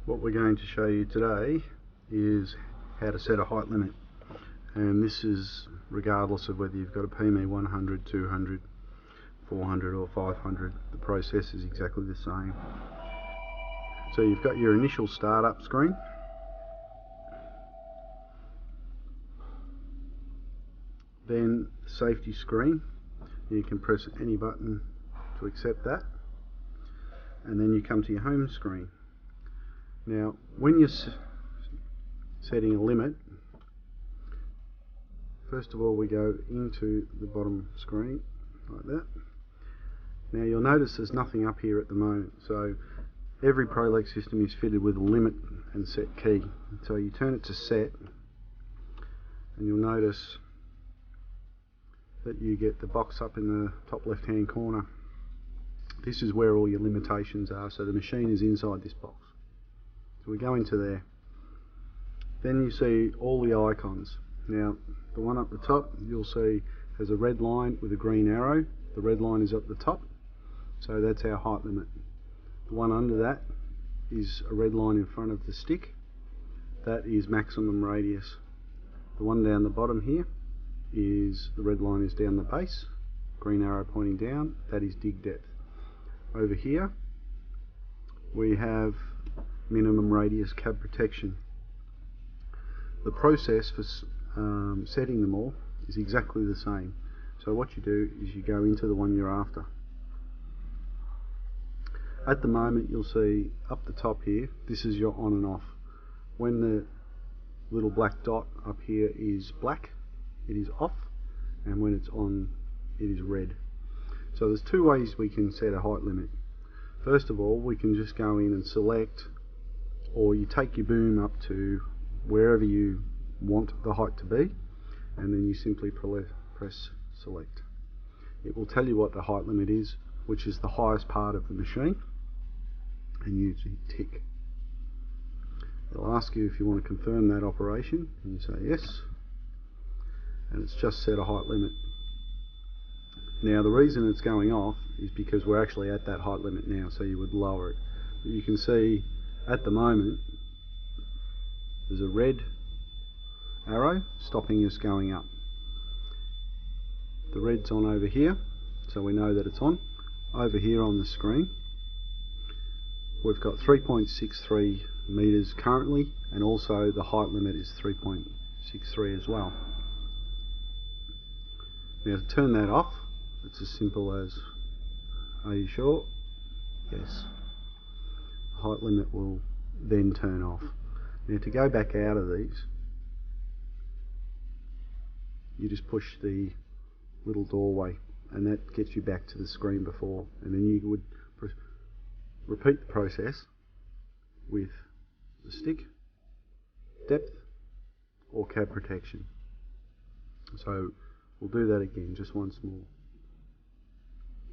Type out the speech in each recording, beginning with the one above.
What we're going to show you today is how to set a height limit, and this is regardless of whether you've got a PME 100, 200, 400 or 500. The process is exactly the same. So you've got your initial startup screen, then safety screen. You can press any button to accept that, and then you come to your home screen. Now when you're setting a limit, first of all we go into the bottom screen like that. Now you'll notice there's nothing up here at the moment, so every ProLeg system is fitted with a limit and set key. So you turn it to set, and you'll notice that you get the box up in the top left hand corner. This is where all your limitations are, so the machine is inside this box. So we go into there, then you see all the icons. Now the one up the top you'll see has a red line with a green arrow. The red line is at the top, so that's our height limit. The one under that is a red line in front of the stick. That is maximum radius. The one down the bottom here is the red line is down the base, green arrow pointing down, that is dig depth. Over here we have minimum radius cab protection. The process for setting them all is exactly the same. So what you do is you go into the one you're after. At the moment you'll see up the top here, this is your on and off. When the little black dot up here is black, it is off, and when it's on, it is red. So there's two ways we can set a height limit. First of all, we can just go in and select, or you take your boom up to wherever you want the height to be, and then you simply press select. It will tell you what the height limit is, which is the highest part of the machine, and you tick. It'll ask you if you want to confirm that operation, and you say yes, and it's just set a height limit. Now the reason it's going off is because we're actually at that height limit now, so you would lower it. But you can see at the moment there's a red arrow stopping us going up. The red's on over here, so we know that it's on. Over here on the screen we've got 3.63 meters currently, and also the height limit is 3.63 as well. Now to turn that off, it's as simple as, are you sure? Yes. The height limit will then turn off. Now to go back out of these, you just push the little doorway, and that gets you back to the screen before, and then you would repeat the process with the stick, depth or cab protection. So we'll do that again just once more.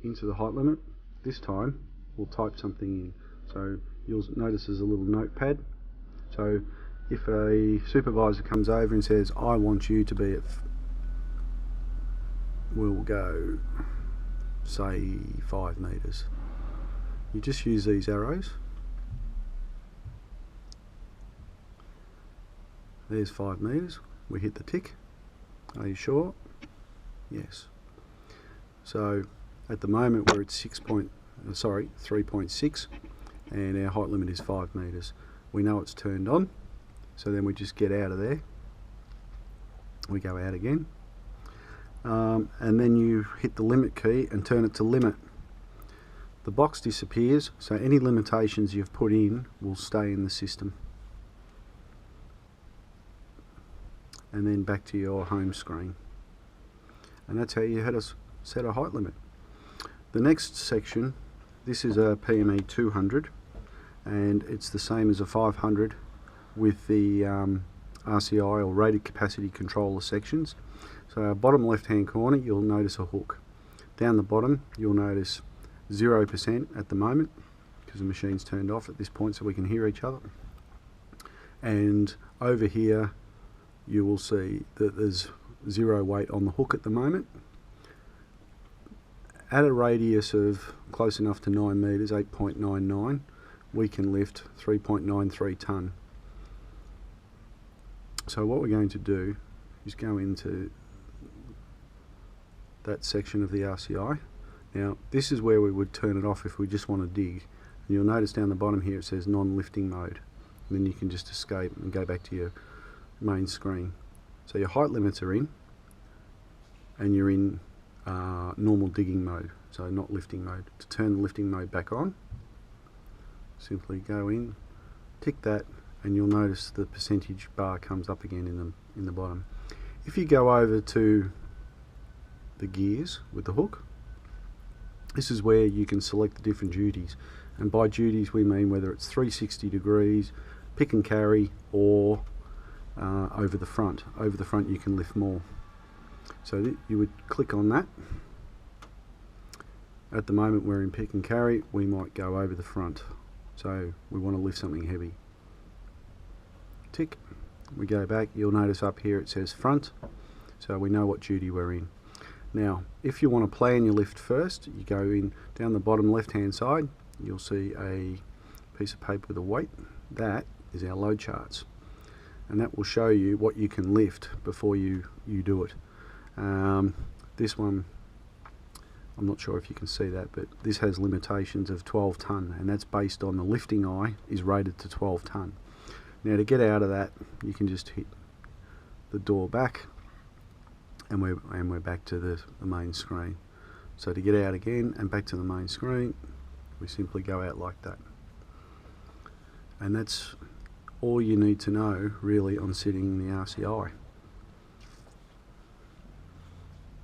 Into the height limit. This time we'll type something in. So you'll notice there's a little notepad. So if a supervisor comes over and says, I want you to be at, we'll go say 5 meters. You just use these arrows. There's 5 meters. We hit the tick. Are you sure? Yes. So at the moment we're at 3.6, and our height limit is 5 meters. We know it's turned on, so then we just get out of there. We go out again, and then you hit the limit key and turn it to limit. The box disappears, so any limitations you've put in will stay in the system. And then back to your home screen. And that's how you had us set a height limit. The next section, this is a PME 200, and it's the same as a 500 with the RCI or rated capacity controller sections. So bottom left hand corner you'll notice a hook. Down the bottom you'll notice 0% at the moment because the machine's turned off at this point so we can hear each other. And over here you will see that there's 0 weight on the hook at the moment. At a radius of close enough to 9 meters, 8.99, we can lift 3.93 tonne. So what we're going to do is go into that section of the RCI. Now this is where we would turn it off if we just want to dig. And you'll notice down the bottom here it says non-lifting mode. And then you can just escape and go back to your main screen. So your height limits are in, and you're in normal digging mode, so not lifting mode. To turn the lifting mode back on, simply go in, tick that, and you'll notice the percentage bar comes up again in the bottom. If you go over to the gears with the hook, this is where you can select the different duties, and by duties we mean whether it's 360 degrees, pick and carry, or over the front. Over the front you can lift more. So you would click on that. At the moment we're in pick and carry, we might go over the front. So we want to lift something heavy. Tick. We go back, you'll notice up here it says front, so we know what duty we're in. Now if you want to plan your lift first, you go in down the bottom left hand side, you'll see a piece of paper with a weight. That is our load charts, and that will show you what you can lift before you do it. This one, I'm not sure if you can see that, but this has limitations of 12 tonne, and that's based on the lifting eye is rated to 12 tonne. Now to get out of that, you can just hit the door back, and we're back to the main screen. So to get out again and back to the main screen, we simply go out like that. And that's all you need to know really on sitting in the RCI.